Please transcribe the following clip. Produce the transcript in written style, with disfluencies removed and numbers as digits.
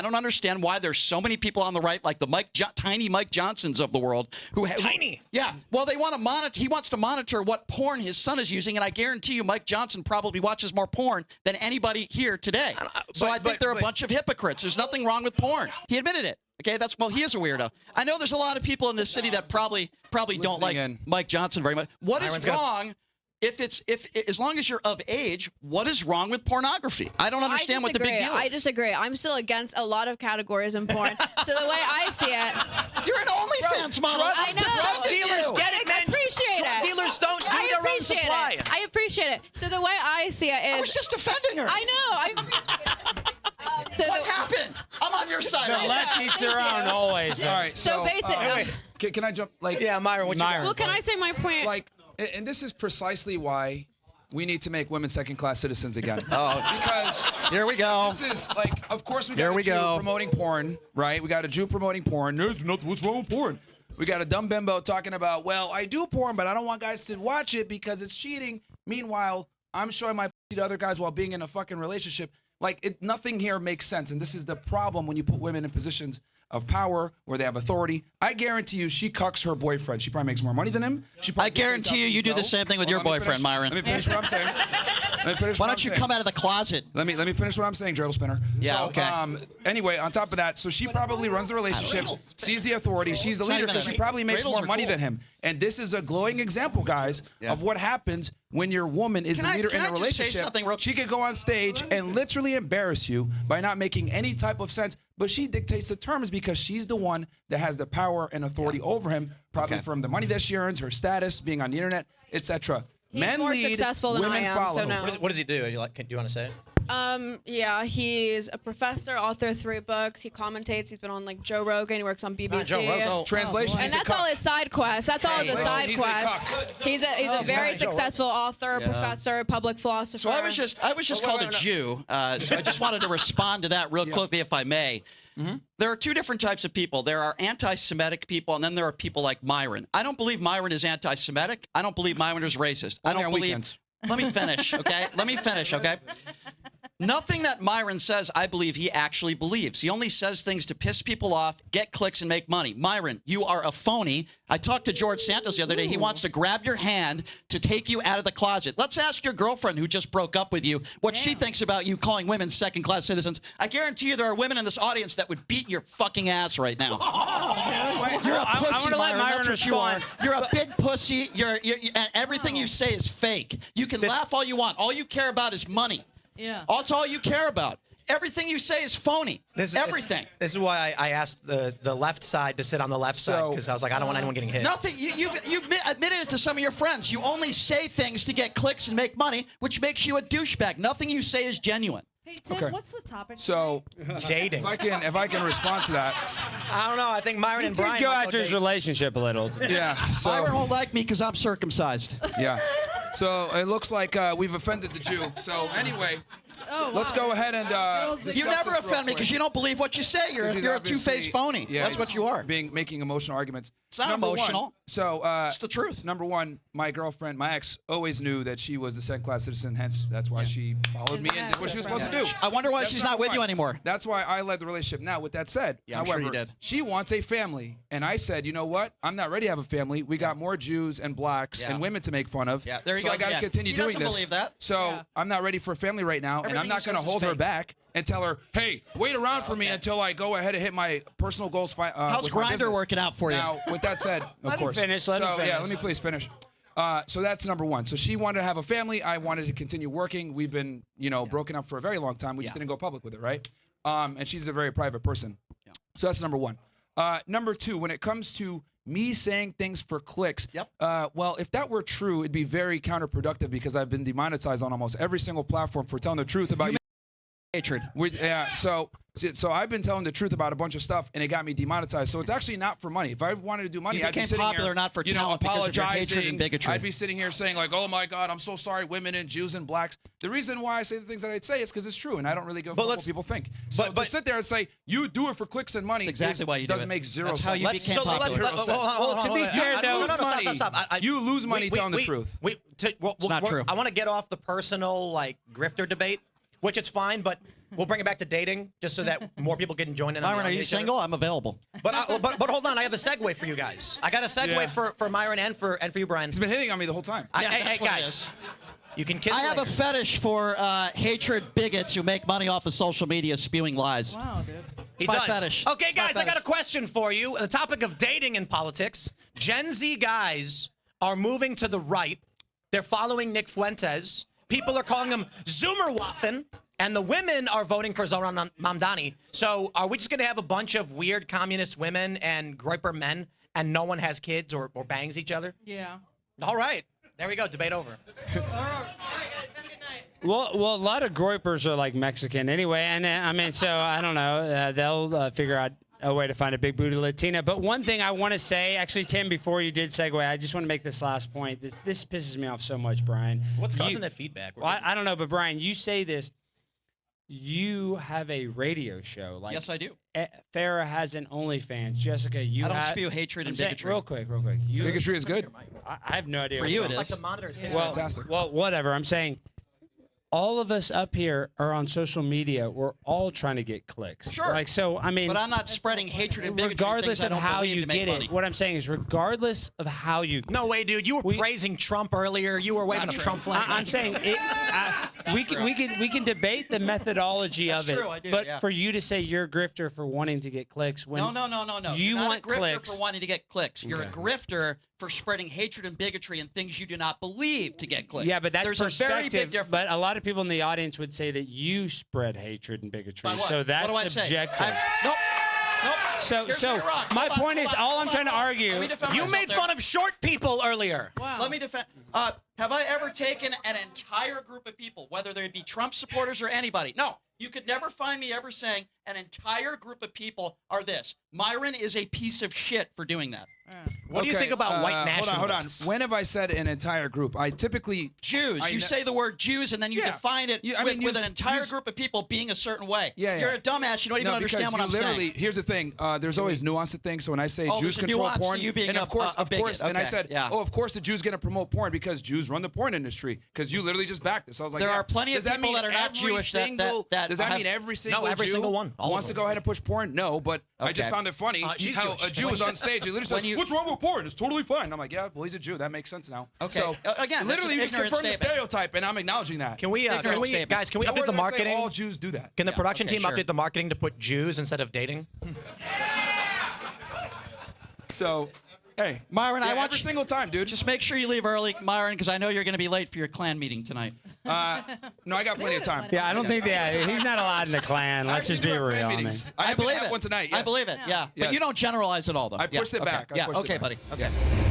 don't understand why there's so many people on the right, like the tiny Mike Johnsons of the world, tiny. Yeah. Well, they want to monitor. He wants to monitor what porn his son is using, and I guarantee you, Mike Johnson probably watches more porn than anybody here today. So I think they're a bunch of hypocrites. There's nothing wrong with porn. He admitted it. Okay, well, he is a weirdo. I know there's a lot of people in this city that probably don't like Mike Johnson very much. What is wrong? If as long as you're of age, what is wrong with pornography? I don't understand what the big deal is. I disagree. I'm still against a lot of categories in porn. So the way I see it, you're an OnlyFans model. I know. Drug dealers get it, man. I appreciate Drug it. dealers don't do their own supply. I appreciate it. So the way I see it is, I was just defending her. I know. What happened? I'm on your side. The left eats around always. All right. So basically, can I jump? Like, yeah, Myron. What you got? well, can I say my point? Like, and this is precisely why we need to make women second-class citizens again. Because here we go. This is like, of course, we got a Jew promoting porn, right? We got a Jew promoting porn. There's nothing. What's wrong with porn? We got a dumb bimbo talking about, well, I do porn, but I don't want guys to watch it because it's cheating. Meanwhile, I'm showing my pussy to other guys while being in a fucking relationship. Like, nothing here makes sense, and this is the problem when you put women in positions of power where they have authority. I guarantee you, she cucks her boyfriend. She probably makes more money than him. I guarantee you do the same thing with your boyfriend, Myron. Let me finish what I'm saying. Why don't you come out of the closet? Let me finish what I'm saying, Dreidel Spinner. Yeah, so, okay. Anyway, on top of that, so she probably runs the relationship, sees the authority, she's the leader because she probably makes more money than him. And this is a glowing example, guys, of what happens when your woman is the leader in a relationship. She could go on stage and literally embarrass you by not making any type of sense, but she dictates the terms because she's the one that has the power and authority over him, probably from the money that she earns, her status, being on the internet, etc. He's Men more lead, successful than women I am, follow. so no. What does he do? Do you want to say it? Yeah, he's a professor, author of 3 books. He commentates. He's been on like Joe Rogan. He works on BBC. Joe Rogan. Translation. And that's all his side quest. That's all his side He's quest. He's a very successful author, professor, public philosopher. So I was just called a Jew. So I just wanted to respond to that real quickly, if I may. There are 2 different types of people. There are anti-Semitic people, and then there are people like Myron. I don't believe Myron is anti-Semitic. I don't believe Myron is racist. I don't believe. Let me finish, okay? Let me finish, okay? Nothing that Myron says, I believe he actually believes. He only says things to piss people off, get clicks, and make money. Myron, you are a phony. I talked to George Santos the other day. He wants to grab your hand to take you out of the closet. Let's ask your girlfriend who just broke up with you what she thinks about you calling women second-class citizens. I guarantee you there are women in this audience that would beat your fucking ass right now. You're a pussy, Myron. That's what you are. You're a big pussy. And everything you say is fake. You can laugh all you want. All you care about is money. Yeah. That's all you care about. Everything you say is phony. Everything. This is why I asked the left side to sit on the left side, because I was like, I don't want anyone getting hit. Nothing. You've admitted it to some of your friends. You only say things to get clicks and make money, which makes you a douchebag. Nothing you say is genuine. Hey, Tim, what's the topic? So, dating. If I can respond to that. I don't know. I think Myron and Brian go after his relationship a little. Yeah. So, Myron won't like me because I'm circumcised. Yeah. So it looks like we've offended the Jew. So anyway, let's go ahead and you never offend me because you don't believe what you say. You're a two-faced phony. Yeah, that's what you are. Making emotional arguments. It's not emotional. So it's the truth. Number one, my girlfriend, my ex, always knew that she was a second-class citizen. Hence, that's why she followed me and did what she was supposed to do. I wonder why she's not with you anymore. That's why I led the relationship. Now, with that said, however, she wants a family, and I said, you know what? I'm not ready to have a family. We got more Jews and blacks and women to make fun of. Yeah, there you go. So I got to continue doing this. He doesn't believe that. So I'm not ready for a family right now, and I'm not going to hold her back and tell her, hey, wait around for me until I go ahead and hit my personal goals. How's Grindr working out for you? Now, with that said, of course. Let him finish. Yeah, let me please finish. So that's number one. So she wanted to have a family. I wanted to continue working. We've been, broken up for a very long time. We just didn't go public with it, right? And she's a very private person. Yeah. So that's number one. Number two, when it comes to me saying things for clicks, well, if that were true, it'd be very counterproductive because I've been demonetized on almost every single platform for telling the truth about you. Hatred. So I've been telling the truth about a bunch of stuff, and it got me demonetized. So it's actually not for money. If I wanted to do money, I'd be sitting popular here, not for talent because of your hatred and bigotry. I'd be sitting here saying like, "Oh my God, I'm so sorry, women and Jews and blacks." The reason why I say the things that I'd say is because it's true, and I don't really give a fuck what people think. So to sit there and say you do it for clicks and money, that's exactly why you doesn't make zero sense. That's how you became popular. Well, to be fair, though, stop. You lose money telling the truth. It's not true. I want to get off the personal grifter debate. which it's fine, but we'll bring it back to dating just so that more people can join in. Myron, are you single? I'm available. But hold on, I have a segue for you guys. I got a segue for Myron and for you, Brian. He's been hitting on me the whole time. Hey guys, you can kiss. I have later. a fetish for hatred bigots who make money off of social media spewing lies. Wow, dude. He my does. fetish. Okay, It's my guys, I got a fetish. question for you. On the topic of dating and politics, Gen Z guys are moving to the right. They're following Nick Fuentes. People are calling him Zoomerwaffen. And the women are voting for Zoran Mamdani. So are we just going to have a bunch of weird communist women and groiper men and no one has kids or bangs each other? Yeah. All right. There we go. Debate over. Well, a lot of groypers are like Mexican anyway, and I mean, so I don't know. They'll figure out a way to find a big booty Latina. But one thing I want to say, actually, Tim, before you did segue, I just want to make this last point. This pisses me off so much, Brian. What's causing that feedback? Well, I don't know, but Brian, you say this. You have a radio show. Like, Yes, I do. Farha has an OnlyFans. Jessica, you I don't have, spew hatred and I'm saying- bigotry. Real quick. Bigotry is good. I have no idea. For what you, you're it Like is. the monitors. well, fantastic. Well, whatever. I'm saying all of us up here are on social media. We're all trying to get clicks. Sure. Like, so, I mean, But I'm not spreading hatred and bigotry. regardless things I of don't how believe you to make get money. it, what I'm saying is regardless of how you No way, dude. You were praising Trump earlier. You were waving a Trump flag. I'm saying it, we can debate the methodology of That's it, true, I do, but yeah. for you to say you're a grifter for wanting to get clicks when No. you You're not want a grifter clicks. for wanting to get clicks. You're a Okay. grifter for spreading hatred and bigotry and things you do not believe to get clicks. Yeah, but that's There's a very big perspective. difference. But a lot of people in the audience would say that you spread hatred and bigotry. By what? So that's what do I say? subjective. Nope. So, Here's so where you're wrong. my Hold on, point is, hold on, all I'm hold on, trying to hold on. argue. Let me defend You myself made there. fun of short people earlier. Wow. Let me defend. Have I ever taken an entire group of people, whether they be Trump supporters or anybody? No. You could never find me ever saying an entire group of people are this. Myron is a piece of shit for doing that. What do you think about white nationalists? Hold on. When have I said an entire group? I typically Jews. You say the word Jews and then you Yeah. define it I mean, with an use- entire use- group of people being a certain way. Yeah. You're a dumbass. You don't even understand what I'm saying. Here's the thing. There's always nuance to things. So when I say Oh, Jews there's a control nuance to porn, you being and a of course, bigot. and I Okay, said, yeah. oh, of course the Jews going to promote porn because Jews run the porn industry. Because you literally just backed this. I was like, There yeah. are plenty of Does that people mean that are not every Jewish that single, Does that have- mean every single every Jew single one. All wants of to them. go ahead and push porn? No, but I just Okay. found it funny She's how Jewish. a Jew was on stage. He literally says, you- "What's wrong with porn? It's totally fine." I'm like, "Yeah, well, he's a Jew. That makes sense now." Okay. So Again, that's literally, an you just ignorant confirmed the statement. stereotype, and I'm acknowledging that. Can we, Ignorant statement. guys, can we Now, update we're the gonna say marketing? all Jews do that. Can the Yeah, production okay, team sure. update the marketing to put Jews instead of dating? So, hey, Myron, I want every you- single time, dude. Just make sure you leave early, Myron, because I know you're going to be late for your clan meeting tonight. No, I got plenty of time. Yeah, I don't think that he's not allowed in the clan. Let's just be real. I mean. I believe have it. one tonight. I Yes. believe it. Yeah. But Yes. you don't generalize it all, though. I pushed Yeah, it back. I Yeah. pushed it Okay, back. buddy. Okay. Yeah.